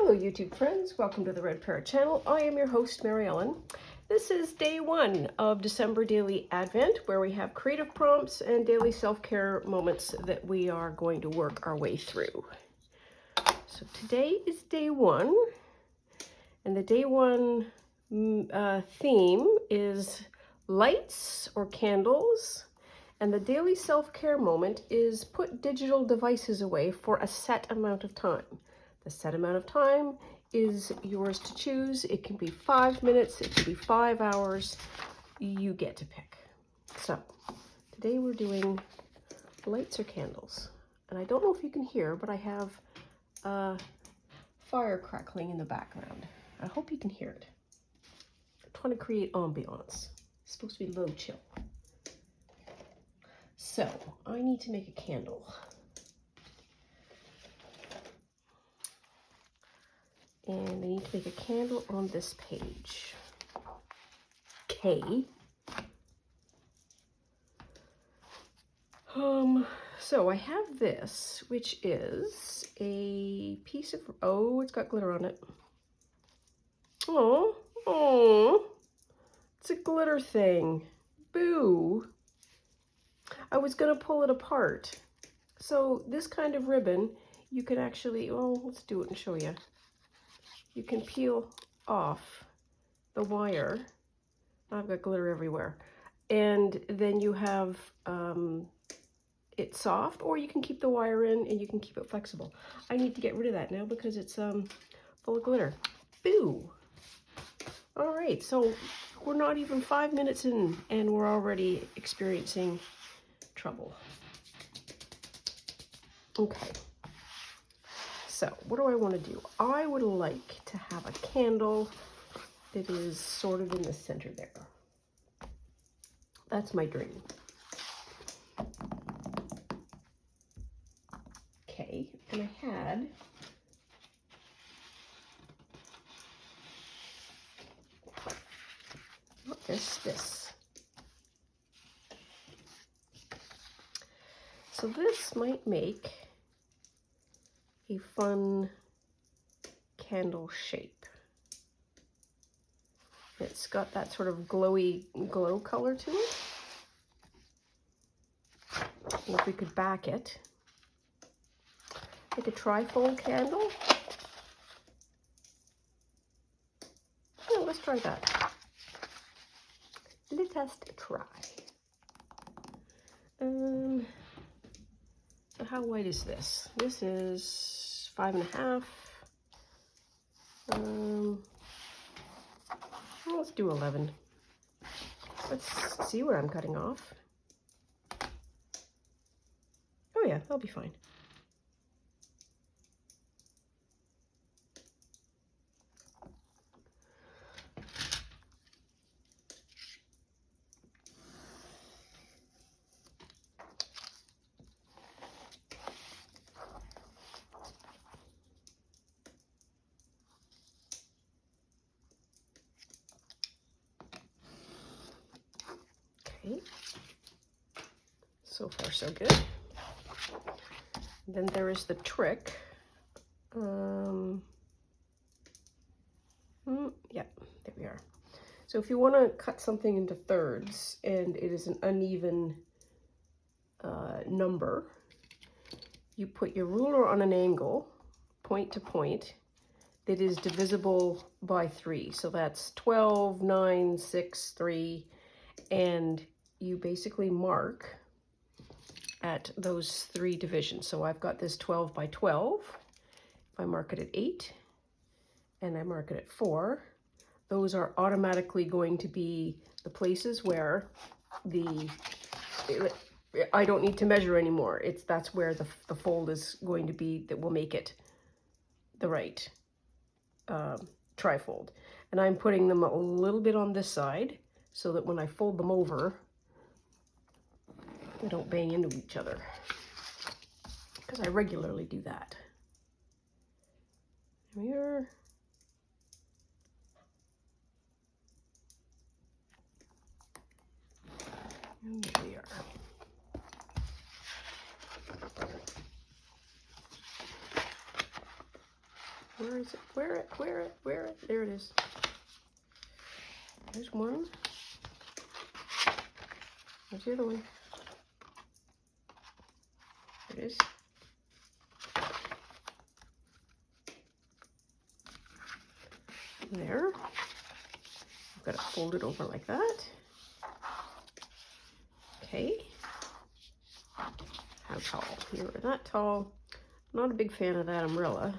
Hello YouTube friends, welcome to the Red Parrot channel. I am your host Mary Ellen. This is day one of December Daily Advent, where we have creative prompts and daily self-care moments that we are going to work our way through. So today is day one, and the day one theme is lights or candles, and the daily self-care moment is put digital devices away for a set amount of time. The set amount of time is yours to choose. It can be 5 minutes, it can be 5 hours. You get to pick. So today we're doing lights or candles. And I don't know if you can hear, but I have fire crackling in the background. I hope you can hear it. I'm trying to create ambiance. It's supposed to be low chill. So I need to make a candle. And I need to make a candle on this page. K. So I have this, which is a piece of, oh, it's got glitter on it. Oh, it's a glitter thing. Boo. I was gonna pull it apart. So this kind of ribbon, you can actually, well, let's do it and show you. You can peel off the wire. I've got glitter everywhere. And then you have it soft, or you can keep the wire in and you can keep it flexible. I need to get rid of that now because it's full of glitter. Boo! All right, so we're not even 5 minutes in and we're already experiencing trouble. Okay. So what do I want to do? I would like to have a candle that is sort of in the center there. That's my dream. Okay, and I had not this. So this might make a fun candle shape. It's got that sort of glowy glow color to it. And if we could back it, like a trifold candle. Oh, let's try that. Let us try. So how white is this? This is 5.5. Well, let's do 11. Let's see what I'm cutting off. Oh yeah, that'll be fine. Okay, so far so good. Then there is the trick. Yeah, there we are. So if you want to cut something into thirds and it is an uneven number, you put your ruler on an angle, point to point, that is divisible by 3. So that's 12, 9, 6, 3, and you basically mark at those 3 divisions. So I've got this 12 by 12. If I mark it at 8 and I mark it at 4, those are automatically going to be the places where I don't need to measure anymore. That's where the fold is going to be that will make it the right trifold. And I'm putting them a little bit on this side so that when I fold them over, they don't bang into each other, because I regularly do that. Here. And there we are. Where is it? Where it? There it is. There's one. There's the other one. There it is. There. I've got it folded over like that. Okay. How tall? Here, that tall. Not a big fan of that umbrella.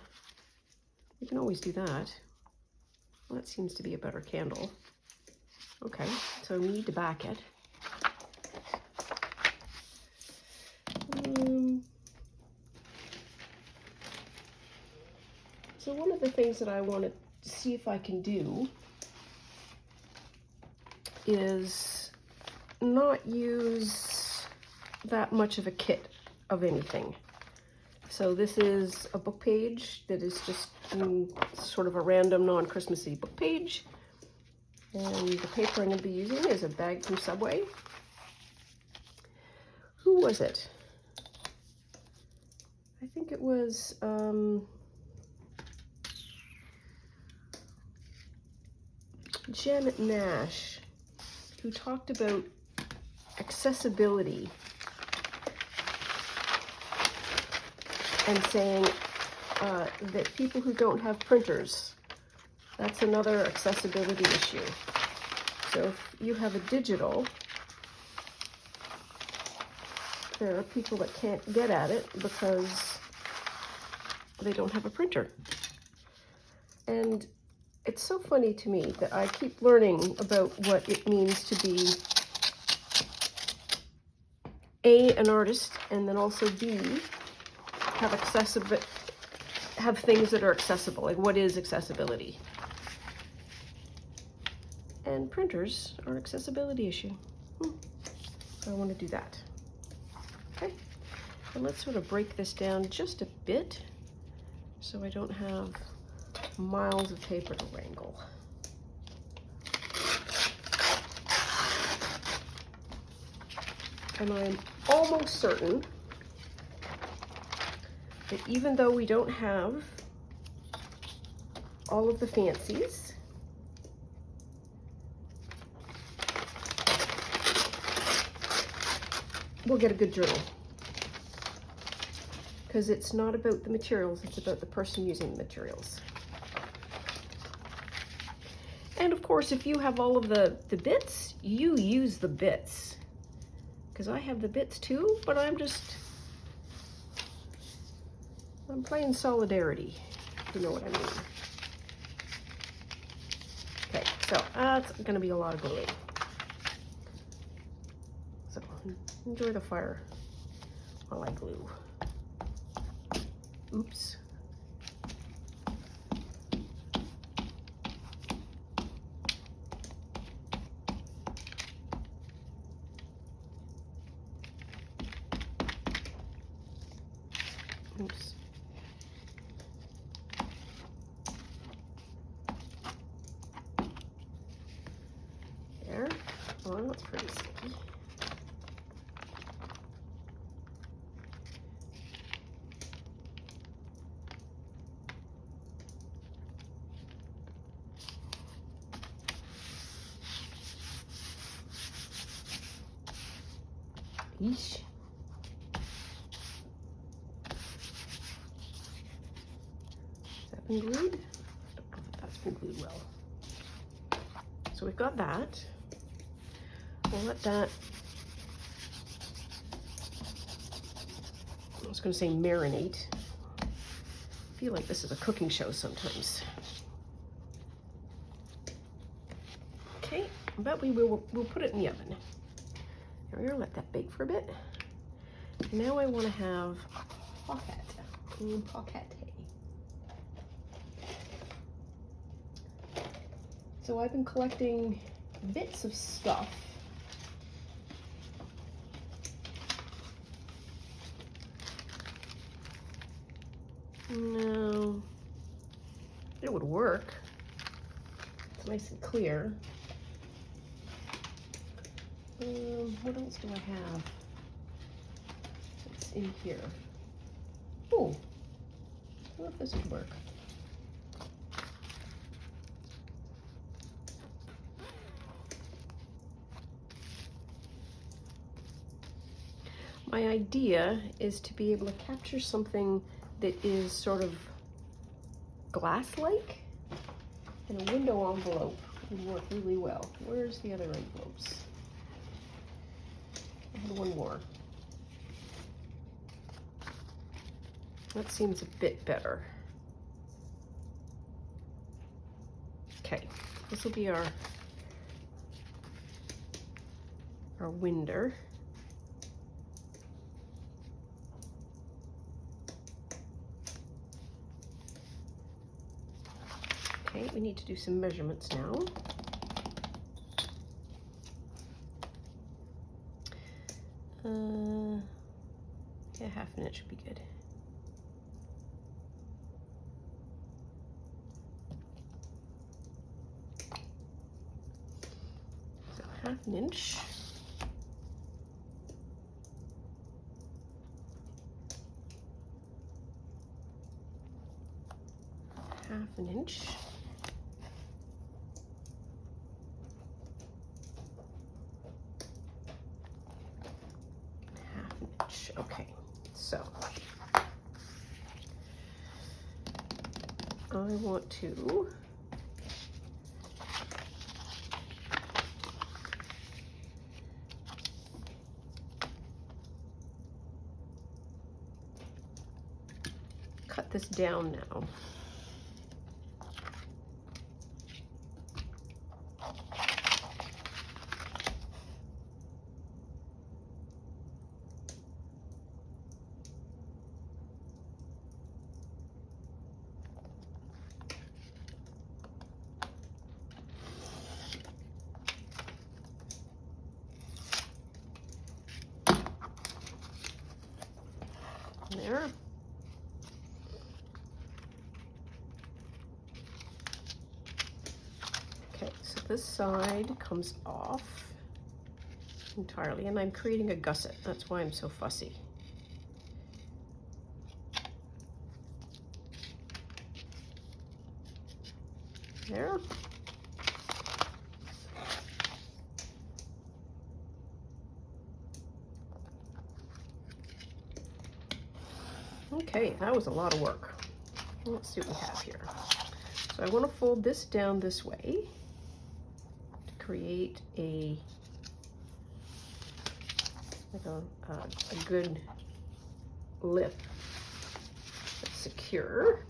You can always do that. Well, that seems to be a better candle. Okay, so we need to back it. So one of the things that I want to see if I can do is not use that much of a kit of anything. So this is a book page that is just sort of a random non-Christmassy book page. And the paper I'm going to be using is a bag from Subway. Who was it? I think it was Janet Nash, who talked about accessibility and saying that people who don't have printers, that's another accessibility issue. So if you have a digital, there are people that can't get at it because they don't have a printer. And it's so funny to me that I keep learning about what it means to be A, an artist, and then also B, have things that are accessible. Like, what is accessibility? And printers are an accessibility issue. So I want to do that. Okay, and let's sort of break this down just a bit so I don't have miles of paper to wrangle. And I'm almost certain that even though we don't have all of the fancies, we'll get a good journal. Because it's not about the materials, it's about the person using the materials. And of course, if you have all of the bits, you use the bits. Because I have the bits too, but I'm playing solidarity, if you know what I mean. Okay, so that's gonna be a lot of gluing. So enjoy the fire while I glue. Oops. Oops. There. Oh, that's pretty sticky. Yeesh. Has that been glued? I don't know if that's been glued well. So we've got that. We'll let that, I was going to say marinate. I feel like this is a cooking show sometimes. Okay, but we'll put it in the oven. There we go, let that bake for a bit. Now I want to have pocket. So I've been collecting bits of stuff. No, it would work. It's nice and clear. What else do I have? It's in here. Oh, I wonder if this would work. my idea is to be able to capture something that is sort of glass-like, and a window envelope would work really well. Where's the other envelopes? I had one more. That seems a bit better. Okay, this will be our winder. Okay, we need to do some measurements now. Yeah, 1/2 inch would be good. So 1/2 inch. Half an inch. Okay, so I want to cut this down now. There. Okay, so this side comes off entirely, and I'm creating a gusset. That's why I'm so fussy. There. Okay, that was a lot of work. Let's see what we have here. So I want to fold this down this way to create a good lip that's secure.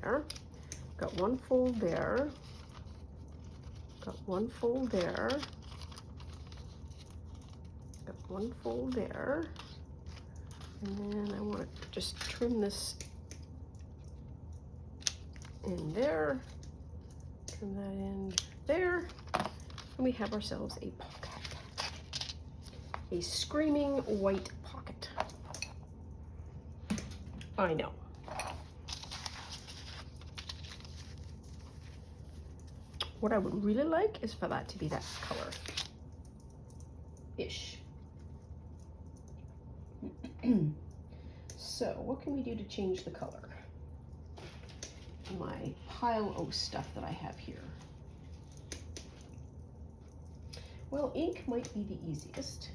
There. Got one fold there. Got one fold there. Got one fold there. And then I want to just trim this in there. Trim that in there. And we have ourselves a pocket. A screaming white pocket. I know. What I would really like is for that to be that color-ish. So what can we do to change the color? My pile of stuff that I have here. Well, ink might be the easiest.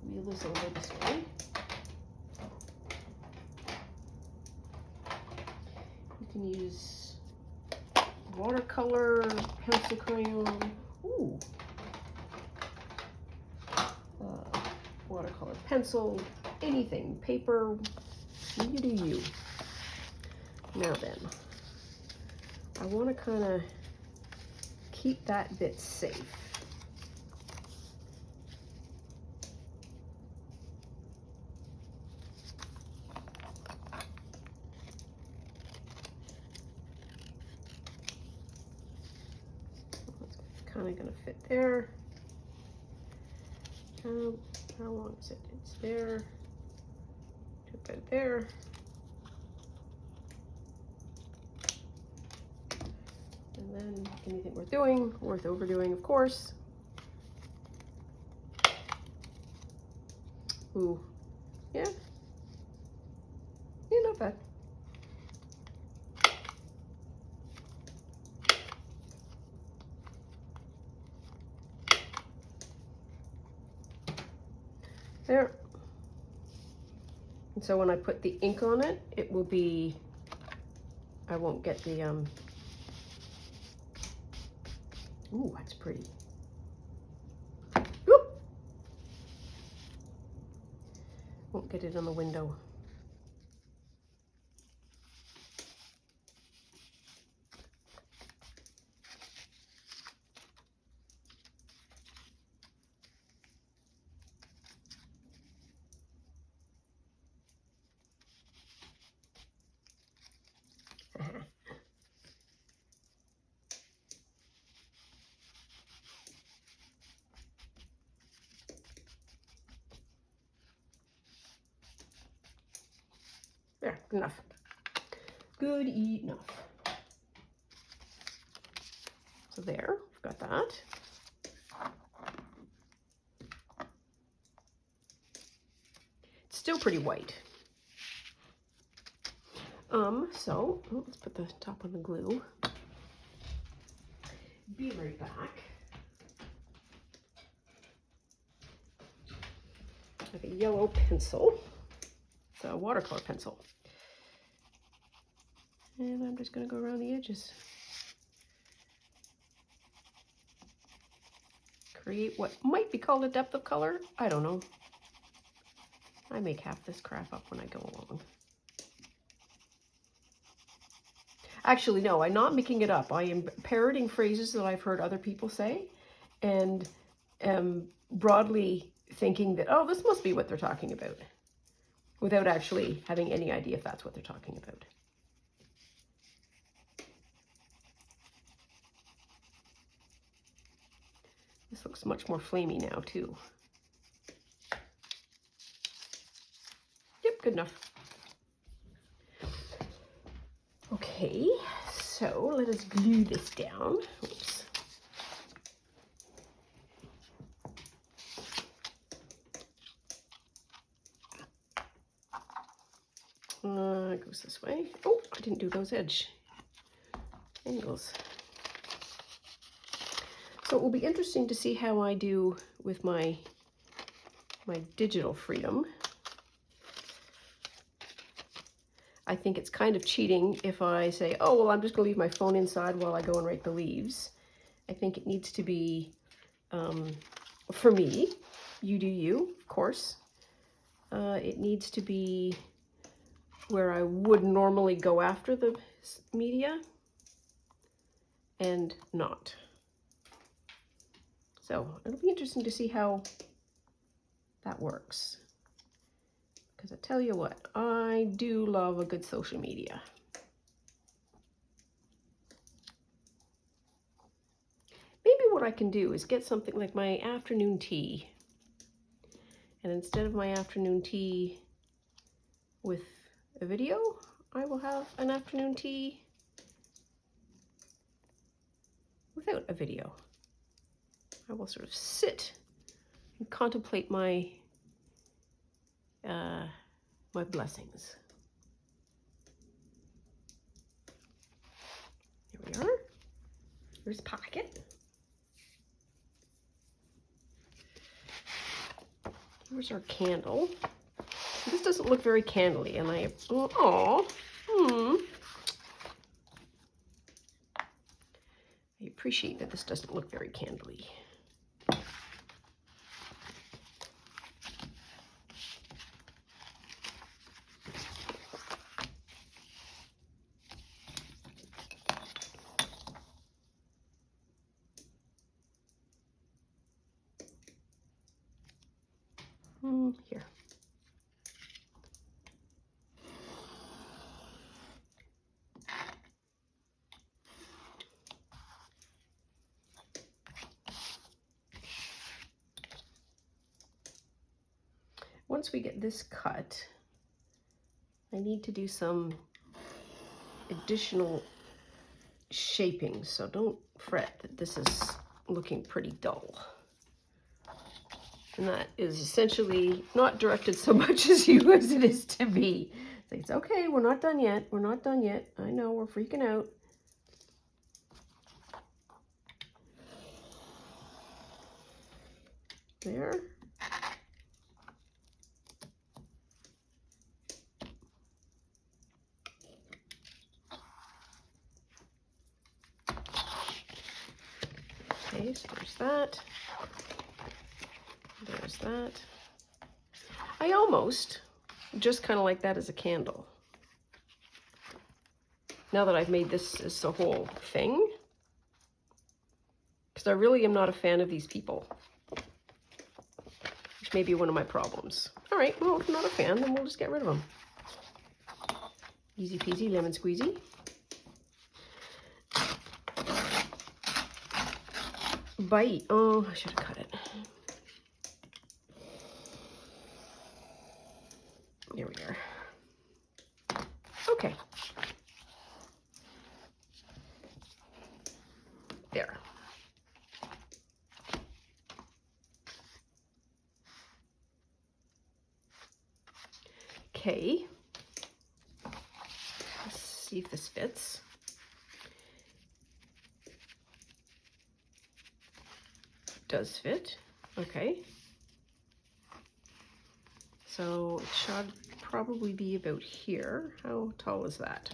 Wheel this over this way. You can use watercolor, pencil crayon, ooh, watercolor pencil, anything, paper, you do you. Now then, I want to kind of keep that bit safe. Kind of going to fit there. How long is it? It's there. To about there. And then anything worth doing, worth overdoing, of course. Ooh, yeah, There. And so when I put the ink on it, it will be, I won't get the, ooh, that's pretty. Whoop! Won't get it on the window. There, enough. Good enough. So there, we've got that. It's still pretty white. So let's put the top on the glue. Be right back. I have a yellow pencil. It's a watercolor pencil. And I'm just going to go around the edges. Create what might be called a depth of color. I don't know. I make half this crap up when I go along. Actually, no, I'm not making it up. I am parroting phrases that I've heard other people say and am broadly thinking that, oh, this must be what they're talking about, without actually having any idea if that's what they're talking about. This looks much more flamey now, too. Yep, good enough. Okay, so let us glue this down. Oops. It goes this way. Oh, I didn't do those edge angles. So it will be interesting to see how I do with my digital freedom. I think it's kind of cheating if I say, oh, well, I'm just going to leave my phone inside while I go and write the leaves. I think it needs to be, for me, you do you, of course. It needs to be where I would normally go after the media and not. So it'll be interesting to see how that works. Because I tell you what, I do love a good social media. Maybe what I can do is get something like my afternoon tea. And instead of my afternoon tea with a video, I will have an afternoon tea without a video. I will sort of sit and contemplate my my blessings. Here we are. Here's pocket. Here's our candle. This doesn't look very candly, and I appreciate that this doesn't look very candly. Here. Once we get this cut, I need to do some additional shaping, so don't fret that this is looking pretty dull. And that is essentially not directed so much as you as it is to me. It's okay, we're not done yet. We're not done yet. I know, we're freaking out. There. Okay, so there's that. There's that. I almost just kind of like that as a candle. Now that I've made this as a whole thing, because I really am not a fan of these people, which may be one of my problems. All right, well, if I'm not a fan, then we'll just get rid of them. Easy peasy, lemon squeezy. Bite. Oh, I should have cut it. Here we are. Okay. There. Okay. Let's see if this fits. Does fit. Okay. So it should probably be about here. How tall is that?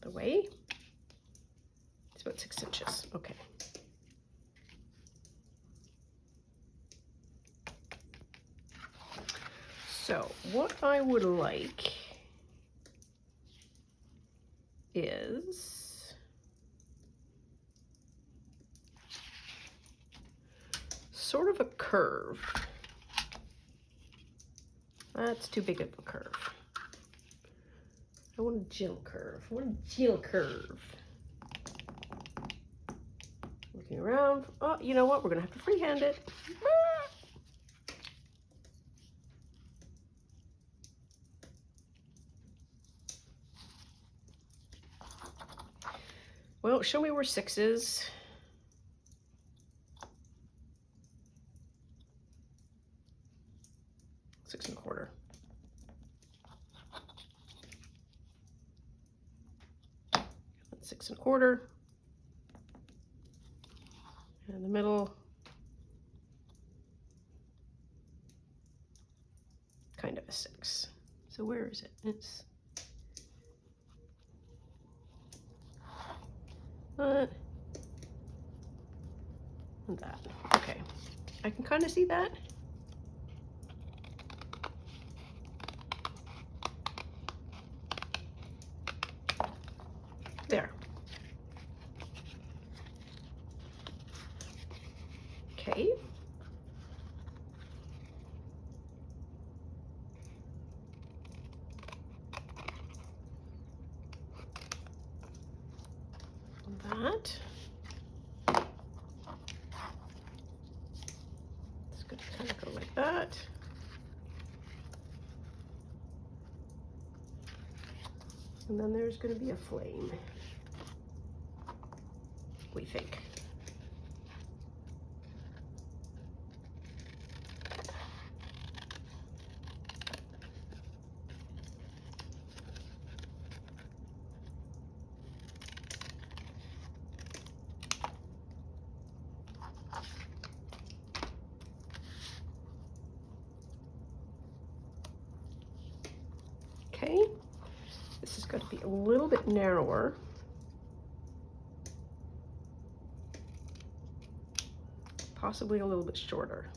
The way? It's about 6 inches. Okay. So what I would like is sort of a curve. That's too big of a curve. I want a gentle curve. I want a gentle curve. Looking around. Oh, you know what? We're going to have to freehand it. Well, show me where 6 is. Six and a quarter. That's 6 and a quarter. And the middle. Kind of a 6. So where is it? It's that and that. Okay. I can kind of see that. There. Okay. That. It's going to kind of go like that. And then there's going to be a flame, we think. Okay, this is going to be a little bit narrower. Possibly a little bit shorter.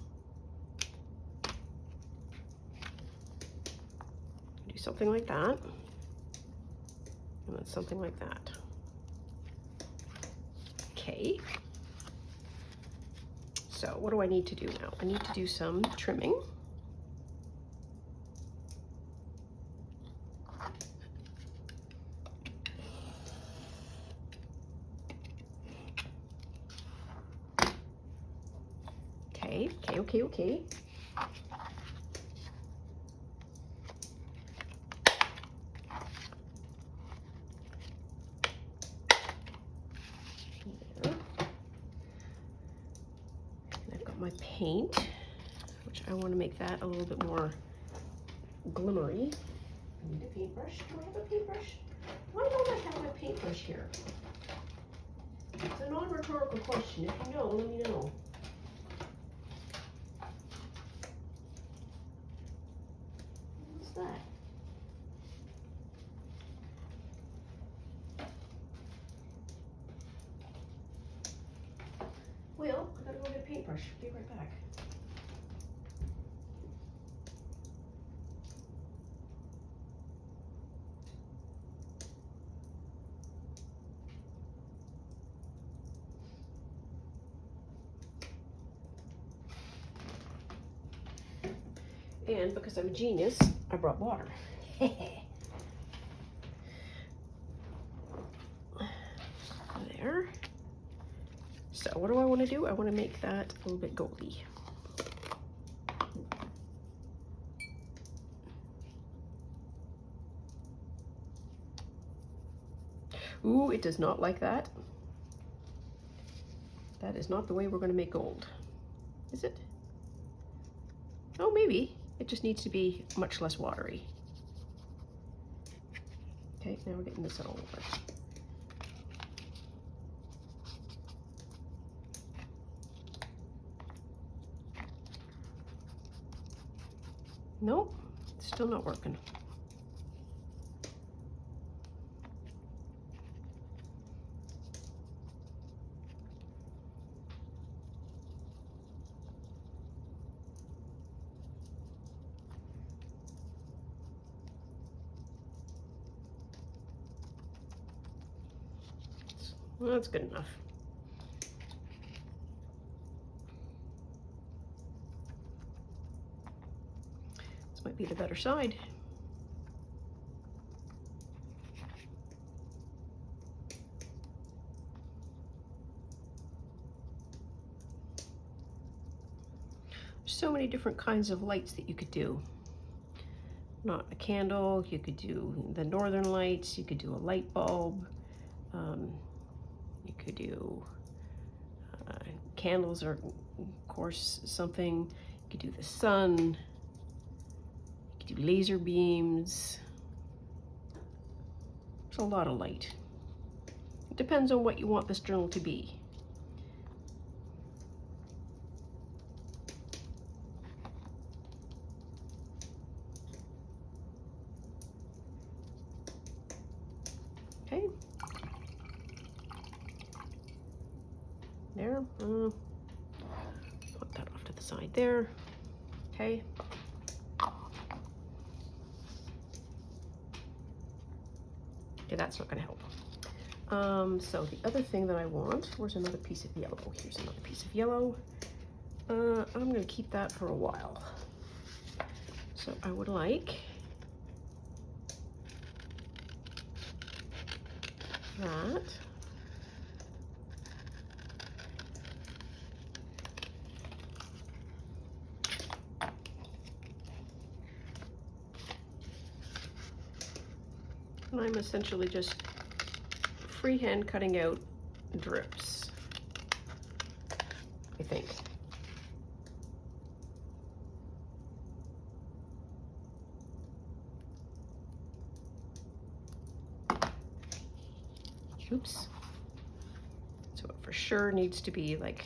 Do something like that. And then something like that. Okay. So what do I need to do now? I need to do some trimming. Okay. There. And I've got my paint, which I want to make that a little bit more glimmery. I need a paintbrush. Do I have a paintbrush? Why don't I have my paintbrush here? It's a non-rhetorical question. If you know, let me know. What's that? And because I'm a genius, I brought water. There. So what do I want to do? I want to make that a little bit goldy. Ooh, it does not like that. That is not the way we're going to make gold. Is it? Oh, maybe. It just needs to be much less watery. Okay, now we're getting this all over. Nope, still not working. Well, that's good enough. This might be the better side. So many different kinds of lights that you could do. Not a candle, you could do the northern lights, you could do a light bulb, you could do candles are of course something, you could do the sun, you could do laser beams. There's a lot of light. It depends on what you want this journal to be. Okay. There. Put that off to the side there. Okay. Okay, that's not going to help. So the other thing that I want, where's another piece of yellow? Here's another piece of yellow. I'm going to keep that for a while. So I would like that. And I'm essentially just freehand cutting out drips, I think. Oops. So it for sure needs to be like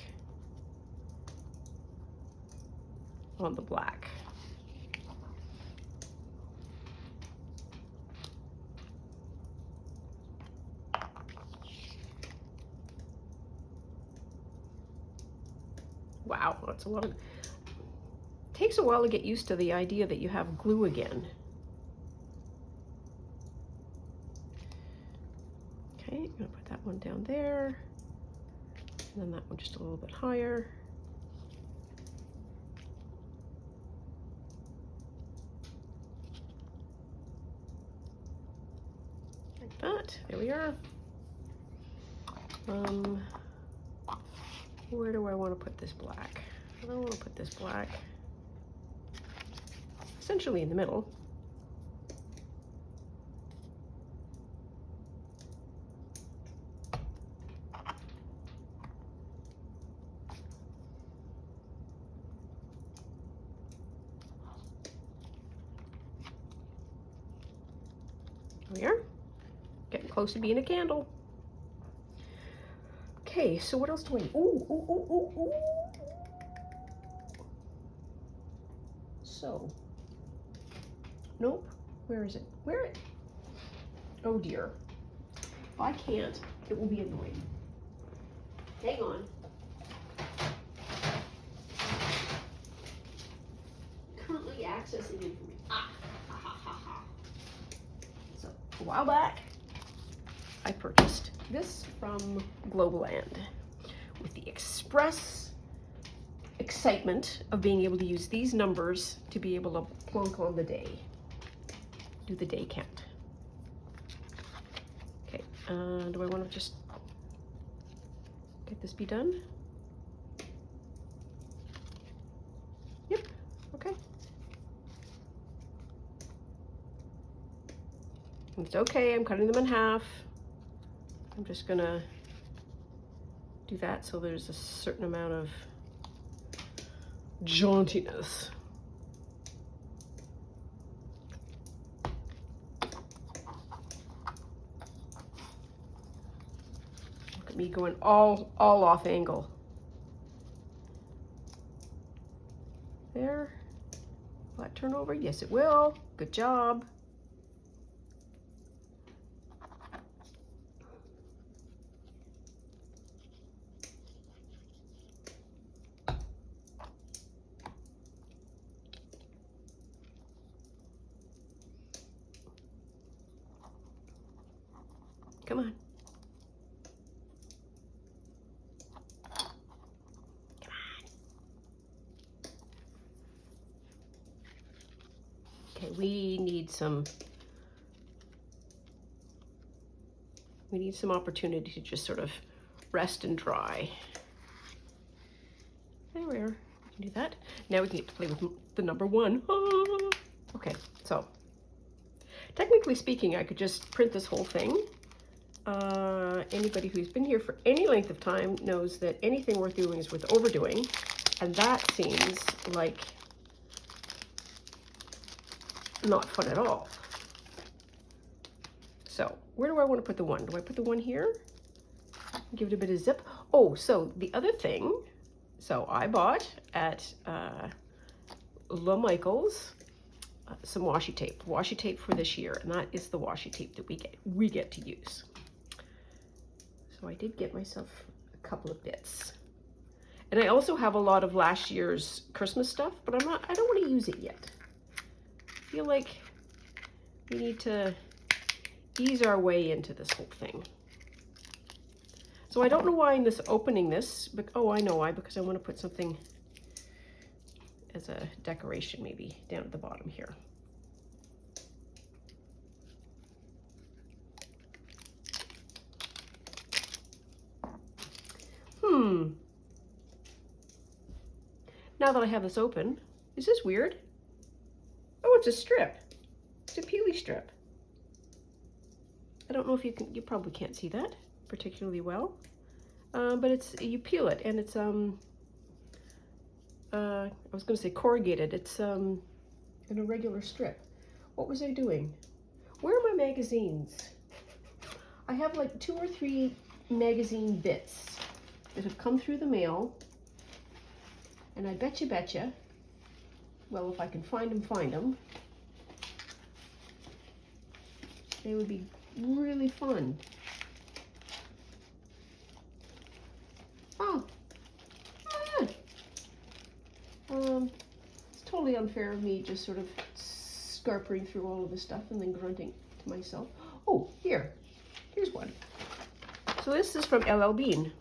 on the black. Wow, that's a lot of, it takes a while to get used to the idea that you have glue again. Okay, I'm gonna put that one down there, and then that one just a little bit higher. Like that, there we are. Where do I want to put this black? I don't want to put this black essentially in the middle. There we are. Getting close to being a candle. Okay, so what else do I need? Ooh. So, nope. Where is it? Where? Oh dear. If I can't, it will be annoying. Hang on. Currently accessing information. So, a while back, I purchased this from Globaland with the express excitement of being able to use these numbers to be able to plunk on the day, do the day count. Okay, do I want to just get this be done? Yep, okay. It's okay, I'm cutting them in half. I'm just gonna do that so there's a certain amount of jauntiness. Look at me going all off angle. There. Will that turn over? Yes, it will. Good job. Come on. Come on. Okay, we need some opportunity to just sort of rest and dry. There we are. We can do that. Now we can get to play with the number 1. Ah. Okay, so technically speaking, I could just print this whole thing. Anybody who's been here for any length of time knows that anything worth doing is worth overdoing, and that seems like not fun at all. So where do I want to put the 1? Do I put the 1 here? Give it a bit of zip. Oh, so the other thing, so I bought at La Michael's some washi tape for this year, and that is the washi tape that we get to use. So I did get myself a couple of bits. And I also have a lot of last year's Christmas stuff, but I don't want to use it yet. I feel like we need to ease our way into this whole thing. So I don't know why I'm opening this, but oh, I know why, because I want to put something as a decoration maybe down at the bottom here. Now that I have this open, is this weird? Oh, it's a strip. It's a peely strip. I don't know if you probably can't see that particularly well, but you peel it, and it's I was going to say corrugated. It's an irregular strip. What was I doing? Where are my magazines? I have like 2 or 3 magazine bits that have come through the mail, and I betcha, well, if I can find them, they would be really fun. Oh yeah. It's totally unfair of me just sort of scarpering through all of this stuff and then grunting to myself. Oh, here's one. So this is from LL Bean.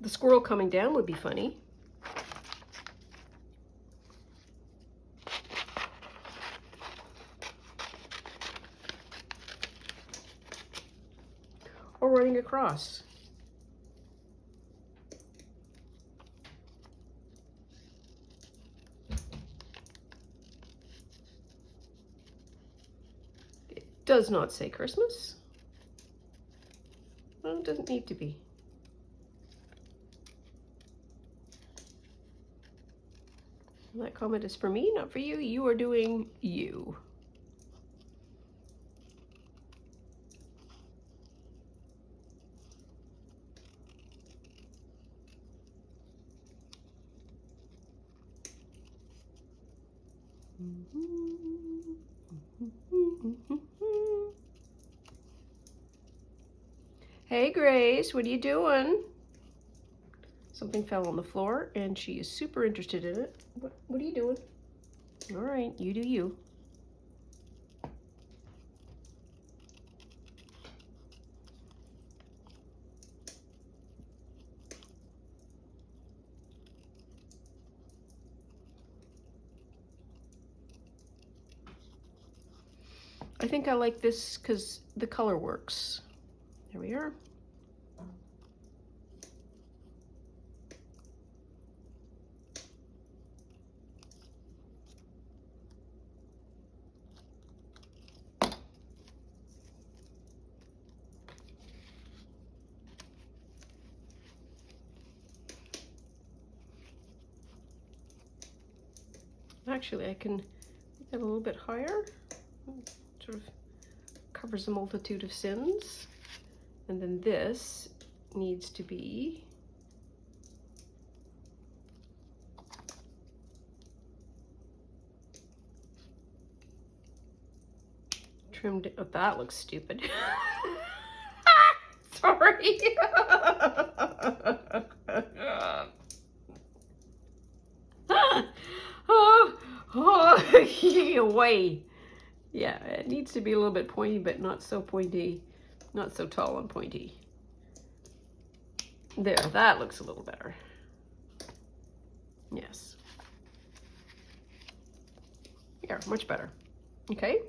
The squirrel coming down would be funny. Or running across. It does not say Christmas. Well, it doesn't need to be. That comment is for me, not for you. You are doing you. Hey Grace, what are you doing? Something fell on the floor and she is super interested in it. What are you doing? All right, you do you. I think I like this because the color works. There we are. Actually, I can make that a little bit higher. Sort of covers a multitude of sins. And then this needs to be trimmed. Oh, that looks stupid. Sorry. Away. Yeah, it needs to be a little bit pointy, but not so pointy, not so tall and pointy. There, that looks a little better. Yes. Yeah, much better. Okay,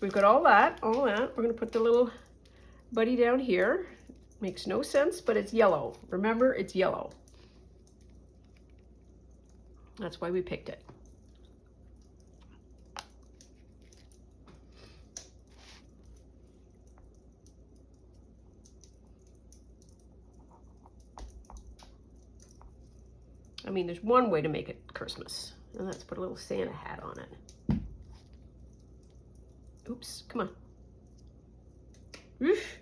we've got all that. We're gonna put the little buddy down here. Makes no sense, but it's yellow. Remember, it's yellow. That's why we picked it. I mean, there's one way to make it Christmas, and that's put a little Santa hat on it. Oops, come on. Oof.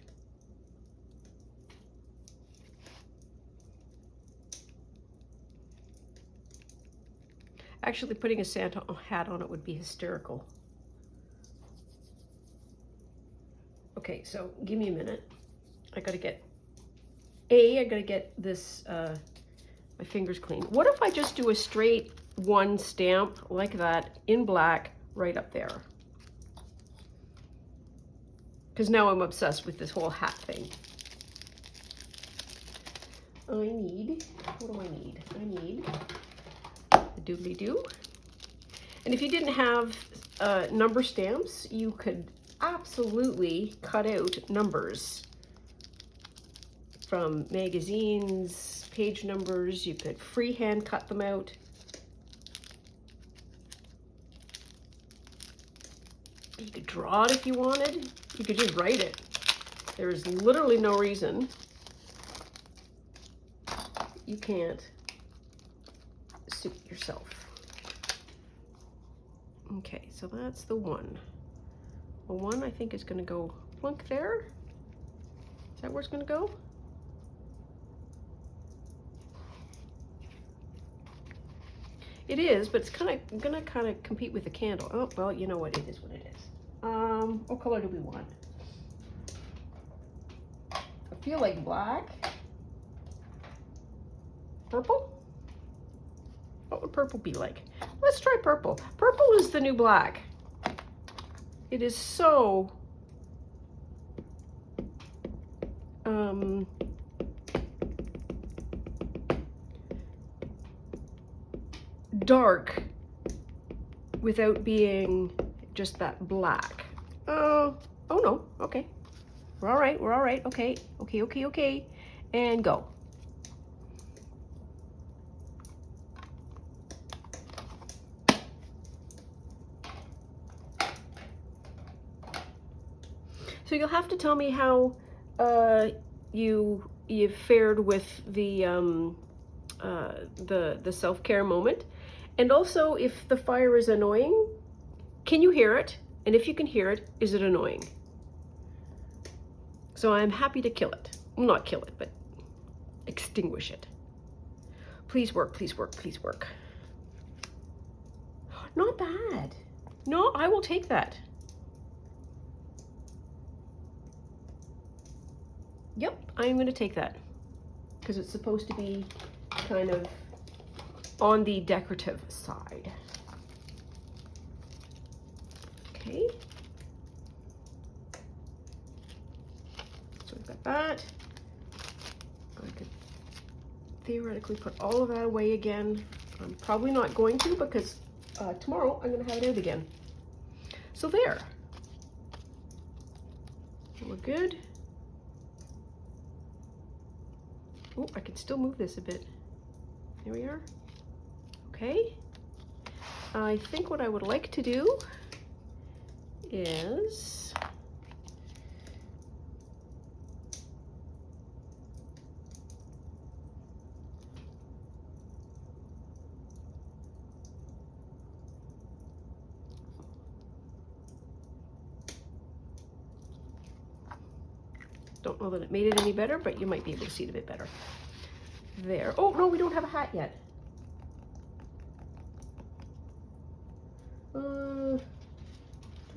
Actually, putting a Santa hat on it would be hysterical. Okay, so give me a minute. I gotta get this, my fingers clean. What if I just do a straight one stamp like that in black right up there? Because now I'm obsessed with this whole hat thing. What do I need? I need a doobly-doo. And if you didn't have number stamps, you could absolutely cut out numbers from magazines, page numbers. You could freehand cut them out. You could draw it if you wanted. You could just write it. There is literally no reason you can't suit yourself. Okay, so that's the one. The one I think is going to go plunk there. Is that where it's going to go? It is, but it's going to compete with the candle. Oh, well, you know what? It is what it is. What color do we want? I feel like black. Purple? What would purple be like? Let's try purple. Purple is the new black. It is so dark without being just that black. Oh no, okay. We're all right, okay. And go. So you'll have to tell me how you fared with the self-care moment, and also if the fire is annoying, can you hear it? And if you can hear it, is it annoying? So I'm happy to kill it. Well, not kill it, but extinguish it. Please work, please work, please work. Not bad. No, I will take that. Yep, I'm going to take that because it's supposed to be kind of on the decorative side. Okay. So we've got that. I could theoretically put all of that away again. I'm probably not going to because tomorrow I'm going to have it out again. So there. we're good. Oh, I can still move this a bit. Here we are. Okay. I think what I would like to do is don't know that it made it any better, but you might be able to see it a bit better. There. Oh, no, we don't have a hat yet. Do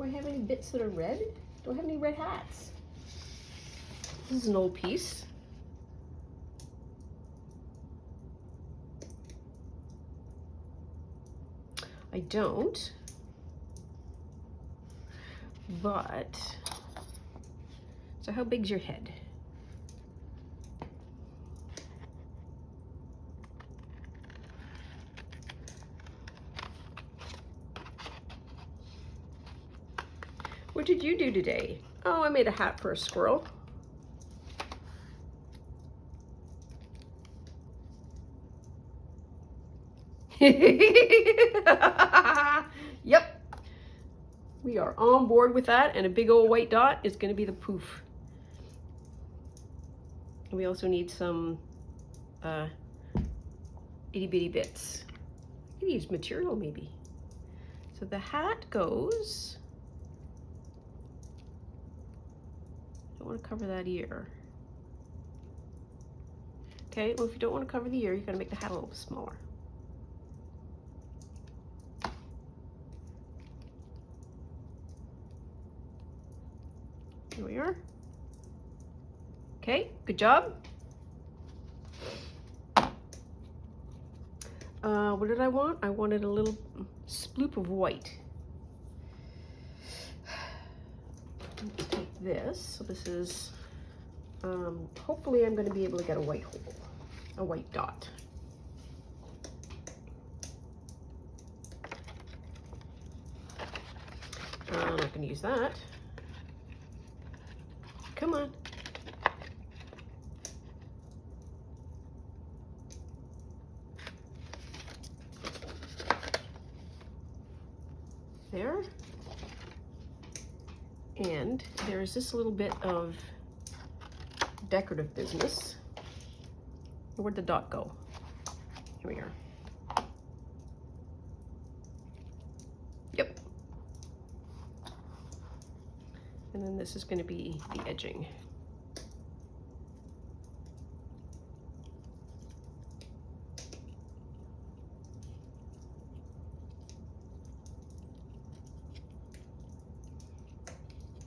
I have any bits that are red? Do I have any red hats? This is an old piece. I don't. But, so how big's your head? What did you do today? Oh, I made a hat for a squirrel. Yep. We are on board with that, and a big old white dot is going to be the poof. We also need some itty bitty bits. I could use material maybe. So the hat goes. Don't want to cover that ear. Okay, well if you don't want to cover the ear, you got to make the hat a little smaller. Here we are. Okay, good job. What did I want? I wanted a little sploop of white. Let's take this. So this is, hopefully I'm going to be able to get a white hole, a white dot. I'm not going to use that. Come on. There. And there's this little bit of decorative business. Where'd the dot go? Here we are. Yep. And then this is going to be the edging.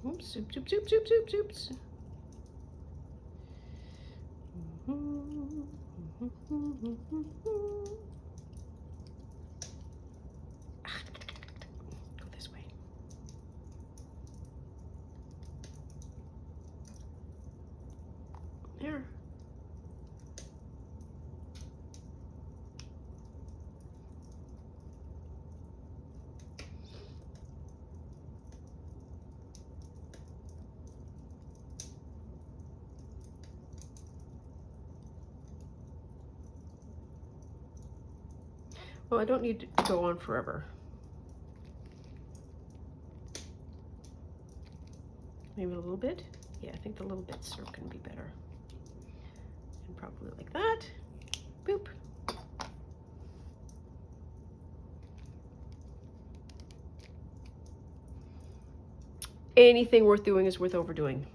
Oops, oops, oops, oops, oops, oops, oops. Go this way. There. Well, I don't need to go on forever. Maybe a little bit. Yeah, I think the little bits are going to be better. And probably like that. Boop. Anything worth doing is worth overdoing.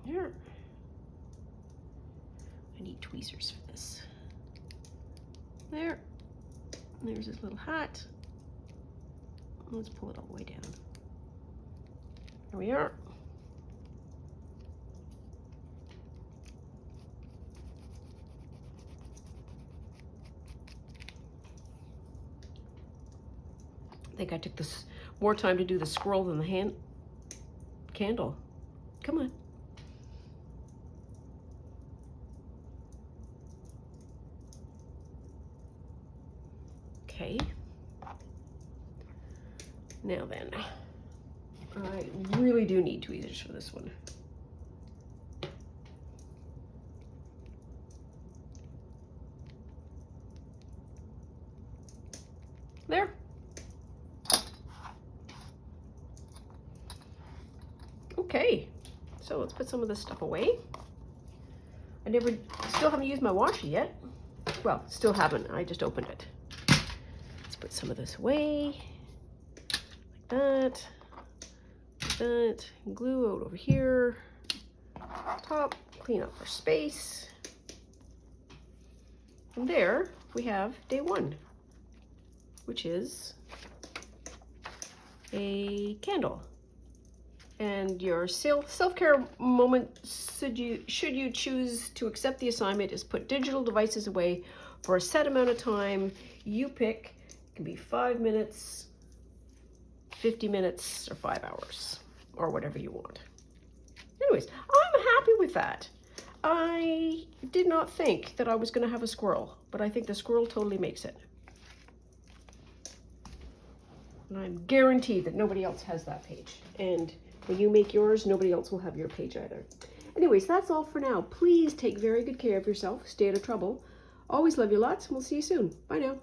Here. I need tweezers for this. There. There's his little hat. Let's pull it all the way down. Here we are. I think I took this more time to do the squirrel than the hand candle. Come on. Okay. Now then, I really do need tweezers for this one. There. Okay, so let's put some of this stuff away. Still haven't used my washer yet. Well, still haven't, I just opened it. Let's put some of this away, like that, glue out over here, top, clean up our space. And there we have day one, which is a candle. And your self-care moment, should you choose to accept the assignment, is put digital devices away for a set amount of time. You pick. It can be 5 minutes, 50 minutes, or 5 hours, or whatever you want. Anyways, I'm happy with that. I did not think that I was going to have a squirrel, but I think the squirrel totally makes it. And I'm guaranteed that nobody else has that page. And when you make yours, nobody else will have your page either. Anyways, that's all for now. Please take very good care of yourself. Stay out of trouble. Always love you lots, and we'll see you soon. Bye now.